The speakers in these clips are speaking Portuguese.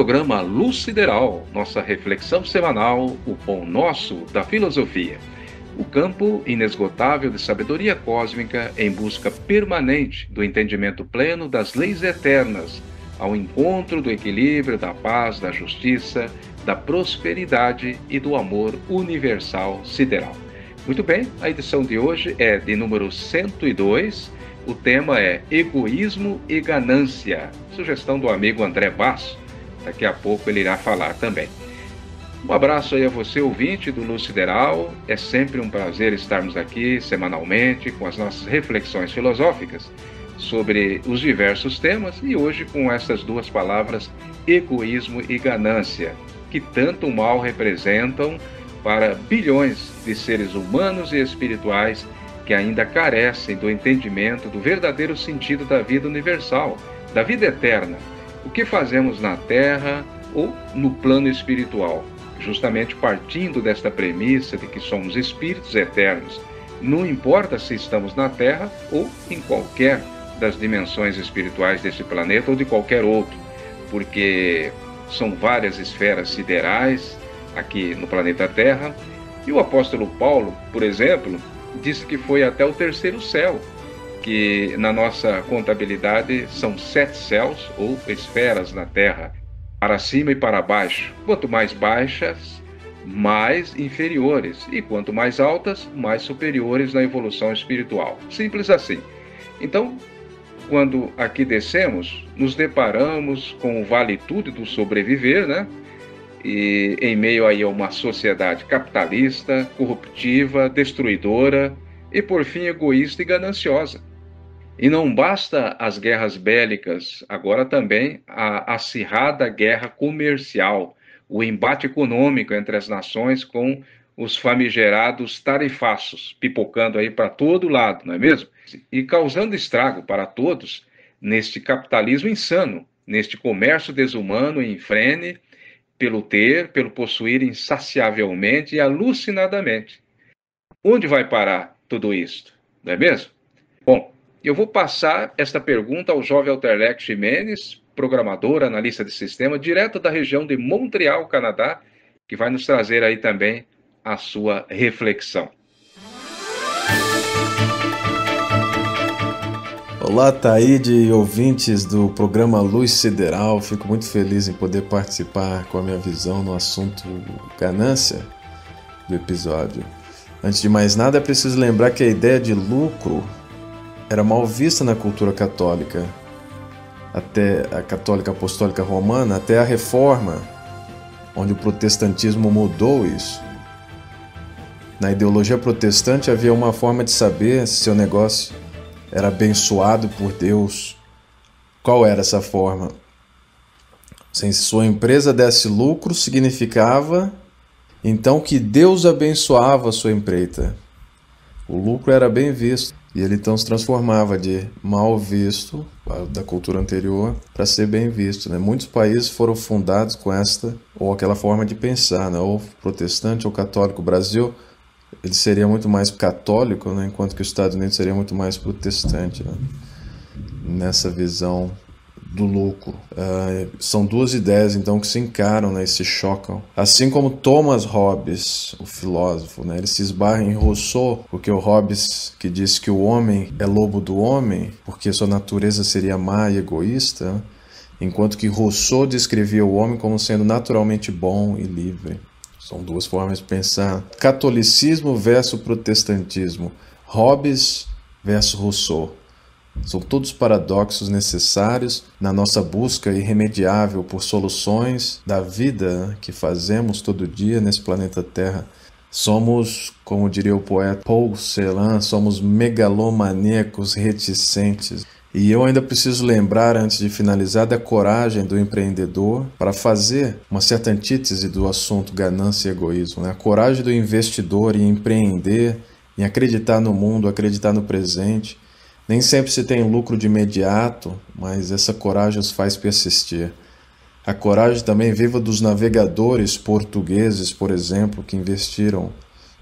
programa Luz Sideral, nossa reflexão semanal, o pão nosso da filosofia. O campo inesgotável de sabedoria cósmica em busca permanente do entendimento pleno das leis eternas, ao encontro do equilíbrio, da paz, da justiça, da prosperidade e do amor universal sideral. Muito bem, a edição de hoje é de número 102. O tema é egoísmo e ganância. Sugestão do amigo André Basso. Daqui a pouco ele irá falar também. Um abraço aí a você, ouvinte do Luz Sideral. É sempre um prazer estarmos aqui semanalmente com as nossas reflexões filosóficas sobre os diversos temas e hoje com essas duas palavras, egoísmo e ganância, que tanto mal representam para bilhões de seres humanos e espirituais que ainda carecem do entendimento do verdadeiro sentido da vida universal, da vida eterna. O que fazemos na Terra ou no plano espiritual? Justamente partindo desta premissa de que somos espíritos eternos, não importa se estamos na Terra ou em qualquer das dimensões espirituais deste planeta ou de qualquer outro, porque são várias esferas siderais aqui no planeta Terra, e o apóstolo Paulo, por exemplo, disse que foi até o terceiro céu, que na nossa contabilidade são 7 céus ou esferas na Terra, para cima e para baixo. Quanto mais baixas, mais inferiores, e quanto mais altas, mais superiores na evolução espiritual. Simples assim. Então, quando aqui descemos, nos deparamos com o vale-tudo do sobreviver, né? E em meio aí a uma sociedade capitalista, corruptiva, destruidora e, por fim, egoísta e gananciosa. E não basta as guerras bélicas, agora também a acirrada guerra comercial, o embate econômico entre as nações com os famigerados tarifaços, pipocando aí para todo lado, não é mesmo? E causando estrago para todos neste capitalismo insano, neste comércio desumano em frene, pelo ter, pelo possuir insaciavelmente e alucinadamente. Onde vai parar tudo isto? Não é mesmo? Bom, eu vou passar esta pergunta ao jovem Alterlex Ximenes, programador, analista de sistema, direto da região de Montreal, Canadá, que vai nos trazer aí também a sua reflexão. Olá, Taíde e ouvintes do programa Luz Sideral. Fico muito feliz em poder participar com a minha visão no assunto ganância do episódio. Antes de mais nada, é preciso lembrar que a ideia de lucro era mal vista na cultura católica, até a católica apostólica romana, até a Reforma, onde o protestantismo mudou isso. Na ideologia protestante havia uma forma de saber se seu negócio era abençoado por Deus. Qual era essa forma? Se sua empresa desse lucro, significava então que Deus abençoava a sua empreita. O lucro era bem visto e ele então se transformava de mal visto da cultura anterior para ser bem visto, né? Muitos países foram fundados com esta ou aquela forma de pensar, né? Ou protestante ou católico. O Brasil, ele seria muito mais católico, né? Enquanto que os Estados Unidos seria muito mais protestante, né? Nessa visão do lucro. São duas ideias então que se encaram, né, e se chocam. Assim como Thomas Hobbes, o filósofo, né, ele se esbarra em Rousseau, porque o Hobbes que disse que o homem é lobo do homem, porque sua natureza seria má e egoísta, enquanto que Rousseau descrevia o homem como sendo naturalmente bom e livre. São duas formas de pensar. Catolicismo versus protestantismo. Hobbes versus Rousseau. São todos paradoxos necessários na nossa busca irremediável por soluções da vida que fazemos todo dia nesse planeta Terra. Somos, como diria o poeta Paul Celan, somos megalomaníacos reticentes. E eu ainda preciso lembrar, antes de finalizar, da coragem do empreendedor para fazer uma certa antítese do assunto ganância e egoísmo, né? A coragem do investidor em empreender, em acreditar no mundo, acreditar no presente. Nem sempre se tem lucro de imediato, mas essa coragem os faz persistir. A coragem também viva dos navegadores portugueses, por exemplo, que investiram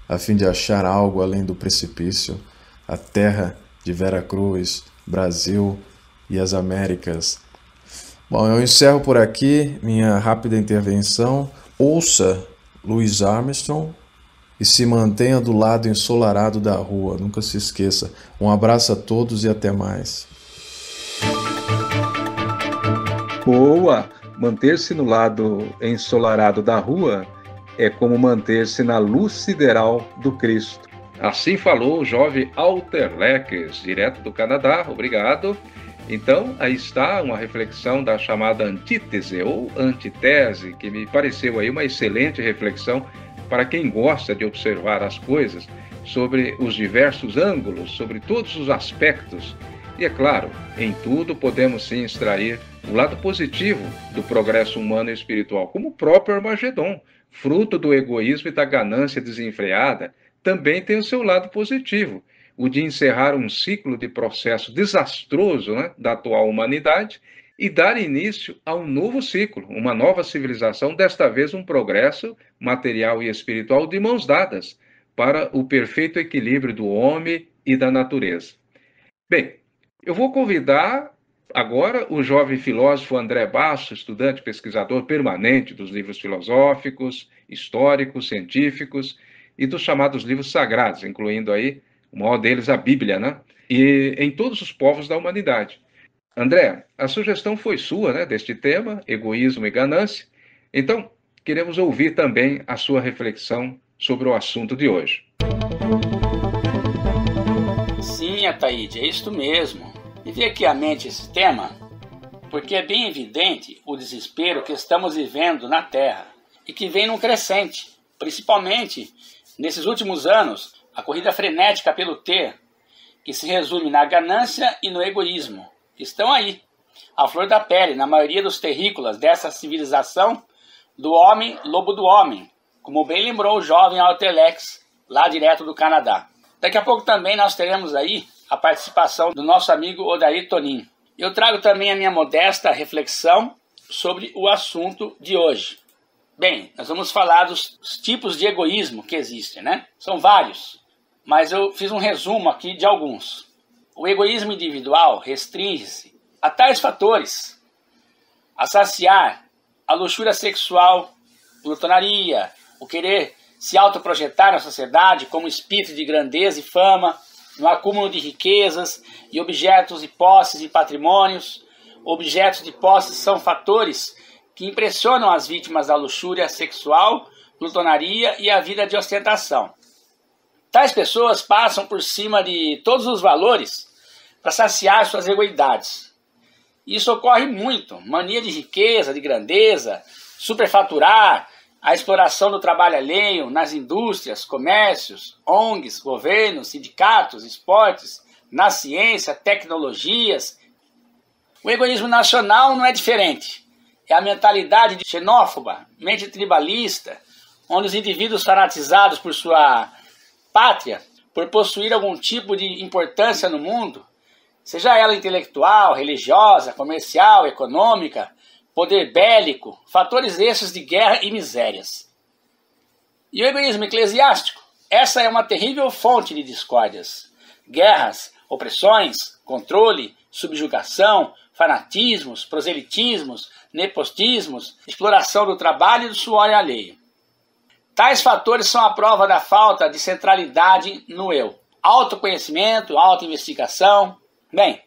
a fim de achar algo além do precipício, a terra de Veracruz, Brasil e as Américas. Bom, eu encerro por aqui minha rápida intervenção. Ouça Louis Armstrong e se mantenha do lado ensolarado da rua. Nunca se esqueça. Um abraço a todos e até mais. Boa! Manter-se no lado ensolarado da rua é como manter-se na luz sideral do Cristo. Assim falou o jovem Alter Leques, direto do Canadá. Obrigado. Então, aí está uma reflexão da chamada antítese ou antitese, que me pareceu aí uma excelente reflexão para quem gosta de observar as coisas sobre os diversos ângulos, sobre todos os aspectos. E é claro, em tudo podemos sim extrair o lado positivo do progresso humano e espiritual, como o próprio Armagedon, fruto do egoísmo e da ganância desenfreada, também tem o seu lado positivo, o de encerrar um ciclo de processo desastroso, né, da atual humanidade e dar início a um novo ciclo, uma nova civilização, desta vez um progresso material e espiritual de mãos dadas para o perfeito equilíbrio do homem e da natureza. Bem, eu vou convidar agora o jovem filósofo André Basso, estudante e pesquisador permanente dos livros filosóficos, históricos, científicos e dos chamados livros sagrados, incluindo aí o maior deles, a Bíblia, né? E em todos os povos da humanidade. André, a sugestão foi sua, né, deste tema, egoísmo e ganância. Então, queremos ouvir também a sua reflexão sobre o assunto de hoje. Sim, Ataíde, é isto mesmo. Me veio aqui à mente esse tema porque é bem evidente o desespero que estamos vivendo na Terra e que vem num crescente, principalmente nesses últimos anos, a corrida frenética pelo ter, que se resume na ganância e no egoísmo, que estão aí, à flor da pele, na maioria dos terrícolas dessa civilização do homem, lobo do homem, como bem lembrou o jovem Altelex, lá direto do Canadá. Daqui a pouco também nós teremos aí a participação do nosso amigo Odair Tonin. Eu trago também a minha modesta reflexão sobre o assunto de hoje. Bem, nós vamos falar dos tipos de egoísmo que existem, né? São vários, mas eu fiz um resumo aqui de alguns. O egoísmo individual restringe-se a tais fatores: a saciar a luxúria sexual, glutonaria, o querer se autoprojetar na sociedade como espírito de grandeza e fama, no acúmulo de riquezas e objetos e posses e patrimônios. Objetos de posses são fatores que impressionam as vítimas da luxúria sexual, glutonaria e a vida de ostentação. Tais pessoas passam por cima de todos os valores para saciar suas egoidades. Isso ocorre muito: mania de riqueza, de grandeza, superfaturar, a exploração do trabalho alheio nas indústrias, comércios, ONGs, governos, sindicatos, esportes, na ciência, tecnologias. O egoísmo nacional não é diferente. É a mentalidade xenófoba, mente tribalista, onde os indivíduos fanatizados por sua pátria, por possuir algum tipo de importância no mundo, seja ela intelectual, religiosa, comercial, econômica, poder bélico, fatores esses de guerra e misérias. E o egoísmo eclesiástico? Essa é uma terrível fonte de discórdias. Guerras, opressões, controle, subjugação, fanatismos, proselitismos, nepotismos, exploração do trabalho e do suor alheio. Tais fatores são a prova da falta de centralidade no eu. Autoconhecimento, autoinvestigação. Bem,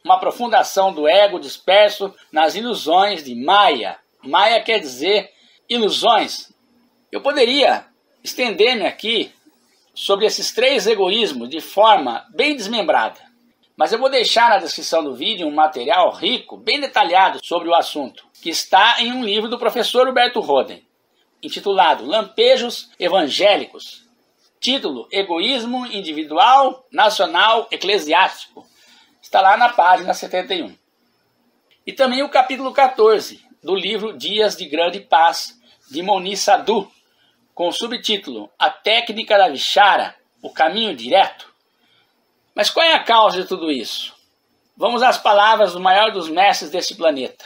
uma aprofundação do ego disperso nas ilusões de Maya. Maya quer dizer ilusões. Eu poderia estender-me aqui sobre esses três egoísmos de forma bem desmembrada, mas eu vou deixar na descrição do vídeo um material rico, bem detalhado sobre o assunto, que está em um livro do professor Huberto Roden, intitulado Lampejos Evangélicos. Título: Egoísmo Individual, Nacional, Eclesiástico. Está lá na página 71. E também o capítulo 14 do livro Dias de Grande Paz, de Moni Sadhu, com o subtítulo A Técnica da Vichara, o Caminho Direto. Mas qual é a causa de tudo isso? Vamos às palavras do maior dos mestres deste planeta,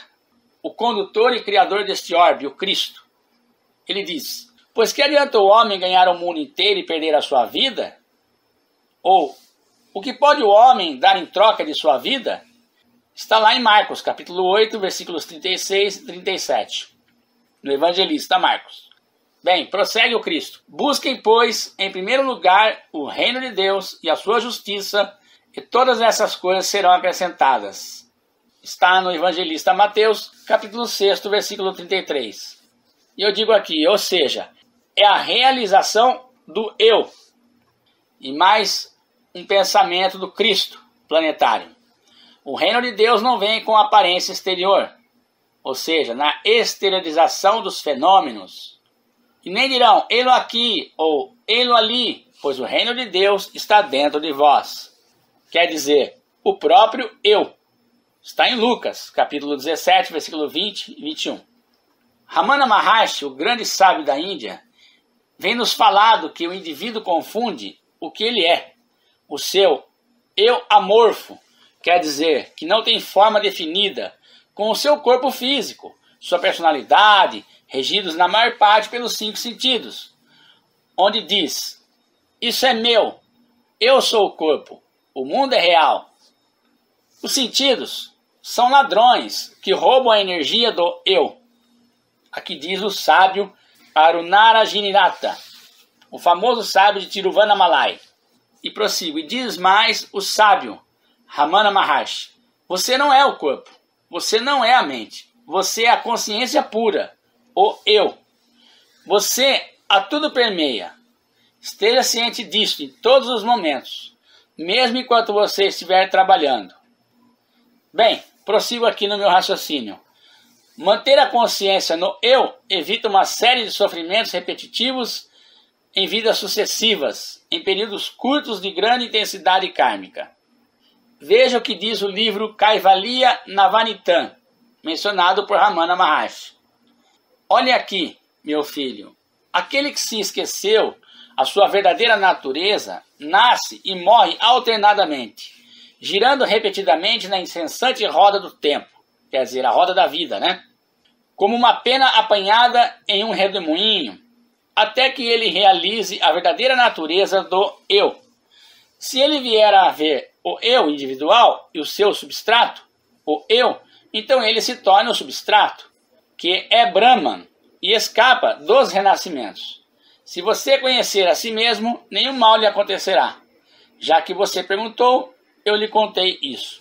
o condutor e criador deste orbe, o Cristo. Ele diz: pois que adianta o homem ganhar o mundo inteiro e perder a sua vida? Ou, o que pode o homem dar em troca de sua vida? Está lá em Marcos, capítulo 8, versículos 36 e 37. No evangelista Marcos. Bem, prossegue o Cristo. Busquem, pois, em primeiro lugar o reino de Deus e a sua justiça, e todas essas coisas serão acrescentadas. Está no evangelista Mateus, capítulo 6, versículo 33. E eu digo aqui, ou seja, é a realização do eu. E mais um pensamento do Cristo planetário. O reino de Deus não vem com aparência exterior, ou seja, na exteriorização dos fenômenos. E nem dirão, ei-lo aqui ou ei-lo ali, pois o reino de Deus está dentro de vós. Quer dizer, o próprio eu. Está em Lucas, capítulo 17, versículo 20 e 21. Ramana Maharshi, o grande sábio da Índia, vem nos falado que o indivíduo confunde o que ele é. O seu eu amorfo, quer dizer, que não tem forma definida, com o seu corpo físico, sua personalidade, regidos na maior parte pelos 5 sentidos, onde diz, isso é meu, eu sou o corpo, o mundo é real. Os sentidos são ladrões que roubam a energia do eu. Aqui diz o sábio Arunaraginirata, o famoso sábio de Tiruvannamalai. E prossigo, e diz mais o sábio Ramana Maharshi, você não é o corpo, você não é a mente, você é a consciência pura, o eu. Você a tudo permeia. Esteja ciente disso em todos os momentos, mesmo enquanto você estiver trabalhando. Bem, prossigo aqui no meu raciocínio. Manter a consciência no eu evita uma série de sofrimentos repetitivos em vidas sucessivas, em períodos curtos de grande intensidade kármica. Veja o que diz o livro Kaivalya Navanitam, mencionado por Ramana Maharshi. Olhe aqui, meu filho, aquele que se esqueceu a sua verdadeira natureza nasce e morre alternadamente, girando repetidamente na incessante roda do tempo, quer dizer, a roda da vida, né? Como uma pena apanhada em um redemoinho, até que ele realize a verdadeira natureza do eu. Se ele vier a ver o eu individual e o seu substrato, o eu, então ele se torna o substrato, que é Brahman, e escapa dos renascimentos. Se você conhecer a si mesmo, nenhum mal lhe acontecerá. Já que você perguntou, eu lhe contei isso.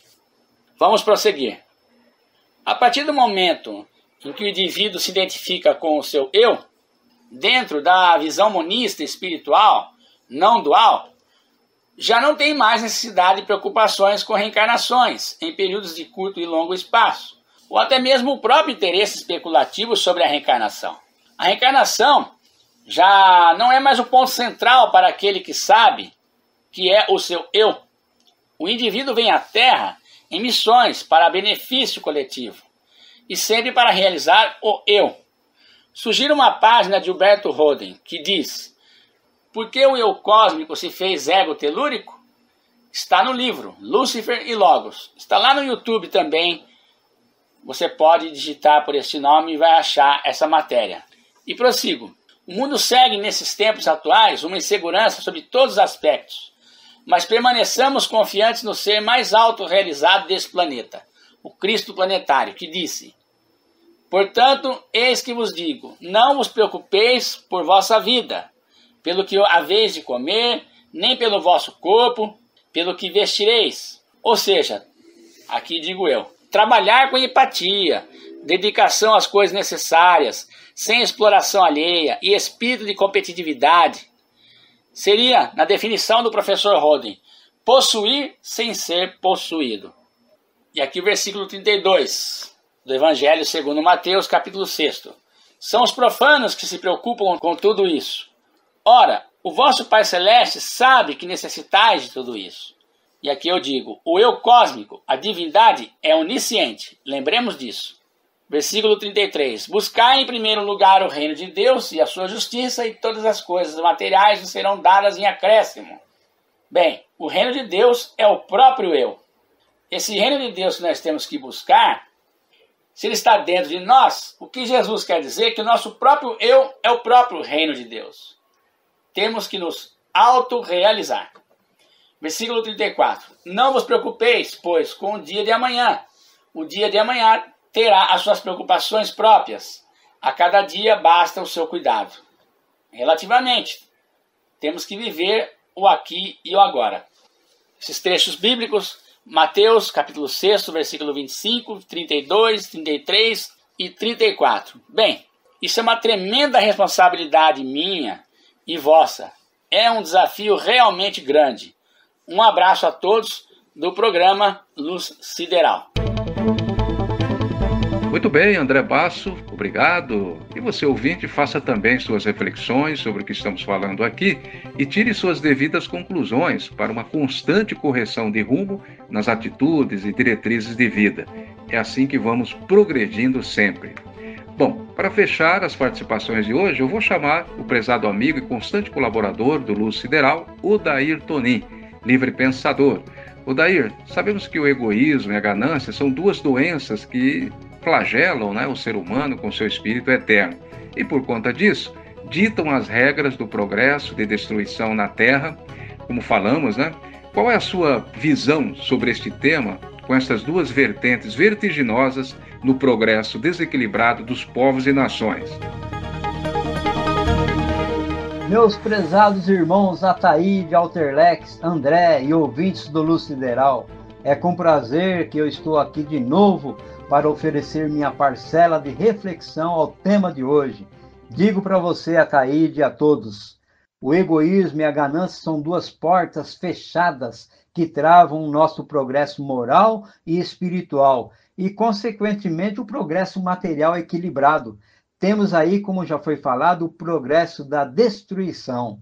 Vamos prosseguir. A partir do momento em que o indivíduo se identifica com o seu eu, dentro da visão monista espiritual, não dual, já não tem mais necessidade de preocupações com reencarnações em períodos de curto e longo espaço, ou até mesmo o próprio interesse especulativo sobre a reencarnação. A reencarnação já não é mais o ponto central para aquele que sabe que é o seu eu. O indivíduo vem à Terra em missões para benefício coletivo e sempre para realizar o eu. Sugiro uma página de Huberto Roden que diz: por que o eu cósmico se fez ego telúrico? Está no livro Lúcifer e Logos. Está lá no YouTube também. Você pode digitar por esse nome e vai achar essa matéria. E prossigo. O mundo segue nesses tempos atuais uma insegurança sobre todos os aspectos, mas permaneçamos confiantes no ser mais autorrealizado desse planeta, o Cristo planetário, que disse: portanto, eis que vos digo, não vos preocupeis por vossa vida, pelo que haveis de comer, nem pelo vosso corpo, pelo que vestireis. Ou seja, aqui digo eu, trabalhar com empatia, dedicação às coisas necessárias, sem exploração alheia e espírito de competitividade, seria, na definição do professor Roden, possuir sem ser possuído. E aqui o versículo 32 do Evangelho segundo Mateus, capítulo 6. São os profanos que se preocupam com tudo isso. Ora, o vosso Pai Celeste sabe que necessitais de tudo isso. E aqui eu digo, o eu cósmico, a divindade, é onisciente. Lembremos disso. Versículo 33. Buscai em primeiro lugar o reino de Deus e a sua justiça, e todas as coisas materiais vos serão dadas em acréscimo. Bem, o reino de Deus é o próprio eu. Esse reino de Deus que nós temos que buscar, se ele está dentro de nós, o que Jesus quer dizer é que o nosso próprio eu é o próprio reino de Deus. Temos que nos autorrealizar. Versículo 34. Não vos preocupeis, pois, com o dia de amanhã, O dia de amanhã terá as suas preocupações próprias. A cada dia basta o seu cuidado. Relativamente, temos que viver o aqui e o agora. Esses trechos bíblicos, Mateus capítulo 6, versículo 25, 32, 33 e 34. Bem, isso é uma tremenda responsabilidade minha e vossa. É um desafio realmente grande. Um abraço a todos do programa Luz Sideral. Muito bem, André Basso, obrigado. E você, ouvinte, faça também suas reflexões sobre o que estamos falando aqui e tire suas devidas conclusões para uma constante correção de rumo nas atitudes e diretrizes de vida. É assim que vamos progredindo sempre. Bom, para fechar as participações de hoje, eu vou chamar o prezado amigo e constante colaborador do Luz Sideral, Odair Tonin, livre pensador. Odair, sabemos que o egoísmo e a ganância são duas doenças que flagelam, o ser humano com seu espírito eterno. E por conta disso, ditam as regras do progresso de destruição na Terra, como falamos, Qual é a sua visão sobre este tema, com essas duas vertentes vertiginosas no progresso desequilibrado dos povos e nações? Meus prezados irmãos Ataíde, Alterlex, André e ouvintes do Luz Sideral, é com prazer que eu estou aqui de novo para oferecer minha parcela de reflexão ao tema de hoje. Digo para você, Ataíde, e a todos, o egoísmo e a ganância são duas portas fechadas que travam o nosso progresso moral e espiritual e, consequentemente, o progresso material equilibrado. Temos aí, como já foi falado, o progresso da destruição.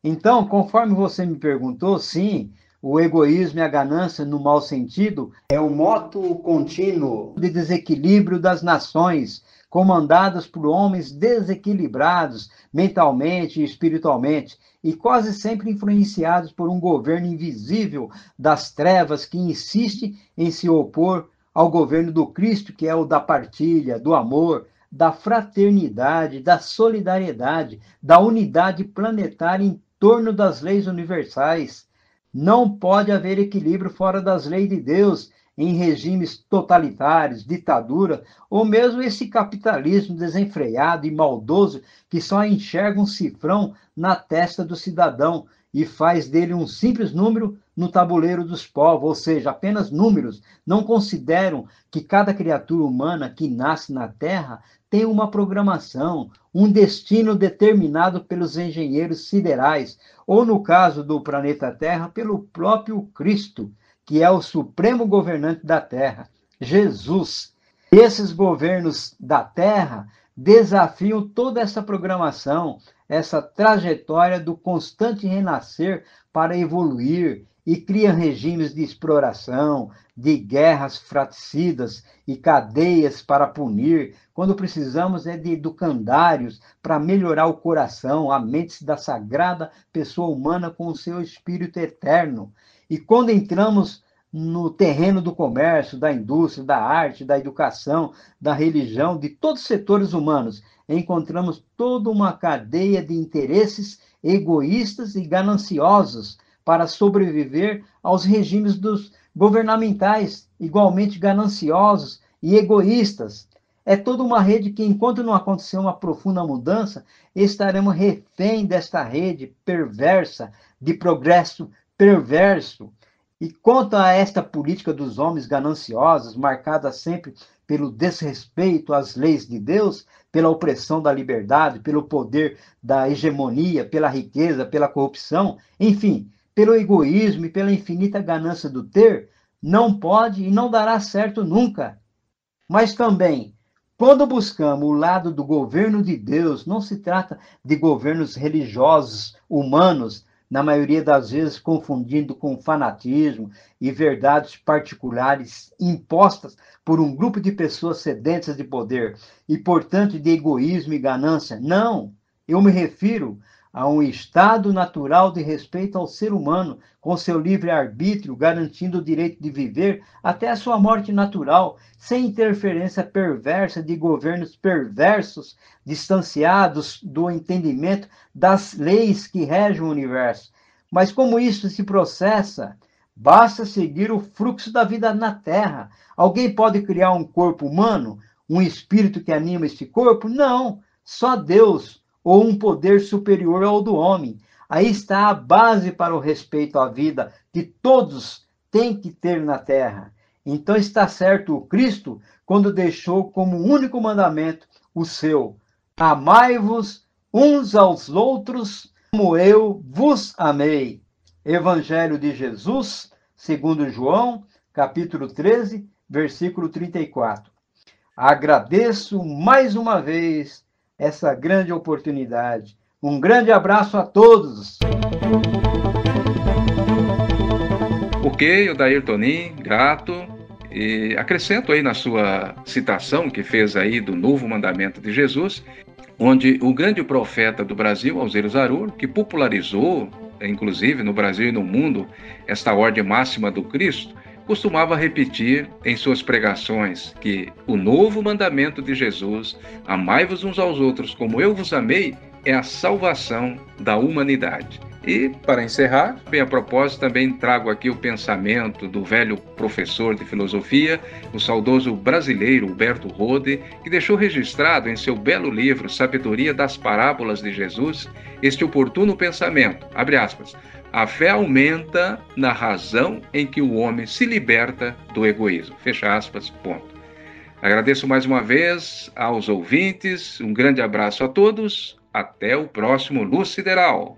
Então, conforme você me perguntou, sim, o egoísmo e a ganância, no mau sentido, é o moto contínuo de desequilíbrio das nações, comandadas por homens desequilibrados mentalmente e espiritualmente, e quase sempre influenciados por um governo invisível das trevas que insiste em se opor ao governo do Cristo, que é o da partilha, do amor, da fraternidade, da solidariedade, da unidade planetária em torno das leis universais. Não pode haver equilíbrio fora das leis de Deus em regimes totalitários, ditadura, ou mesmo esse capitalismo desenfreado e maldoso que só enxerga um cifrão na testa do cidadão e faz dele um simples número no tabuleiro dos povos, ou seja, apenas números. Não consideram que cada criatura humana que nasce na Terra tem uma programação, um destino determinado pelos engenheiros siderais, ou no caso do planeta Terra, pelo próprio Cristo, que é o supremo governante da Terra, Jesus. Esses governos da Terra desafiam toda essa programação, essa trajetória do constante renascer para evoluir e criam regimes de exploração, de guerras fratricidas e cadeias para punir, quando precisamos de educandários para melhorar o coração, a mente da sagrada pessoa humana com o seu espírito eterno. E quando entramos no terreno do comércio, da indústria, da arte, da educação, da religião, de todos os setores humanos, encontramos toda uma cadeia de interesses egoístas e gananciosos para sobreviver aos regimes dos governamentais, igualmente gananciosos e egoístas. É toda uma rede que, enquanto não acontecer uma profunda mudança, estaremos refém desta rede perversa, de progresso perverso. E quanto a esta política dos homens gananciosos, marcada sempre pelo desrespeito às leis de Deus, pela opressão da liberdade, pelo poder da hegemonia, pela riqueza, pela corrupção, enfim, pelo egoísmo e pela infinita ganância do ter, não pode e não dará certo nunca. Mas também, quando buscamos o lado do governo de Deus, não se trata de governos religiosos, humanos, na maioria das vezes confundindo com fanatismo e verdades particulares impostas por um grupo de pessoas sedentas de poder e, portanto, de egoísmo e ganância. Não, eu me refiro a um estado natural de respeito ao ser humano, com seu livre-arbítrio, garantindo o direito de viver até a sua morte natural, sem interferência perversa de governos perversos, distanciados do entendimento das leis que regem o universo. Mas como isso se processa Basta seguir o fluxo da vida na Terra. Alguém pode criar um corpo humano? Um espírito que anima este corpo? Não, só Deus, ou um poder superior ao do homem. Aí está a base para o respeito à vida que todos têm que ter na Terra. Então está certo o Cristo quando deixou como único mandamento o seu: amai-vos uns aos outros como eu vos amei. Evangelho de Jesus, segundo João, capítulo 13, versículo 34. Agradeço mais uma vez essa grande oportunidade. Um grande abraço a todos. Ok, Odair Tonin, grato. E acrescento aí na sua citação que fez aí do novo mandamento de Jesus, onde o grande profeta do Brasil, Alzira Zarur, que popularizou, inclusive no Brasil e no mundo, esta ordem máxima do Cristo, costumava repetir em suas pregações que o novo mandamento de Jesus, amai-vos uns aos outros como eu vos amei, é a salvação da humanidade. E, para encerrar, bem a propósito, também trago aqui o pensamento do velho professor de filosofia, o saudoso brasileiro Huberto Rode, que deixou registrado em seu belo livro Sabedoria das Parábolas de Jesus, este oportuno pensamento, abre aspas, a fé aumenta na razão em que o homem se liberta do egoísmo, fecha aspas, ponto. Agradeço mais uma vez aos ouvintes, um grande abraço a todos, até o próximo Luz Sideral.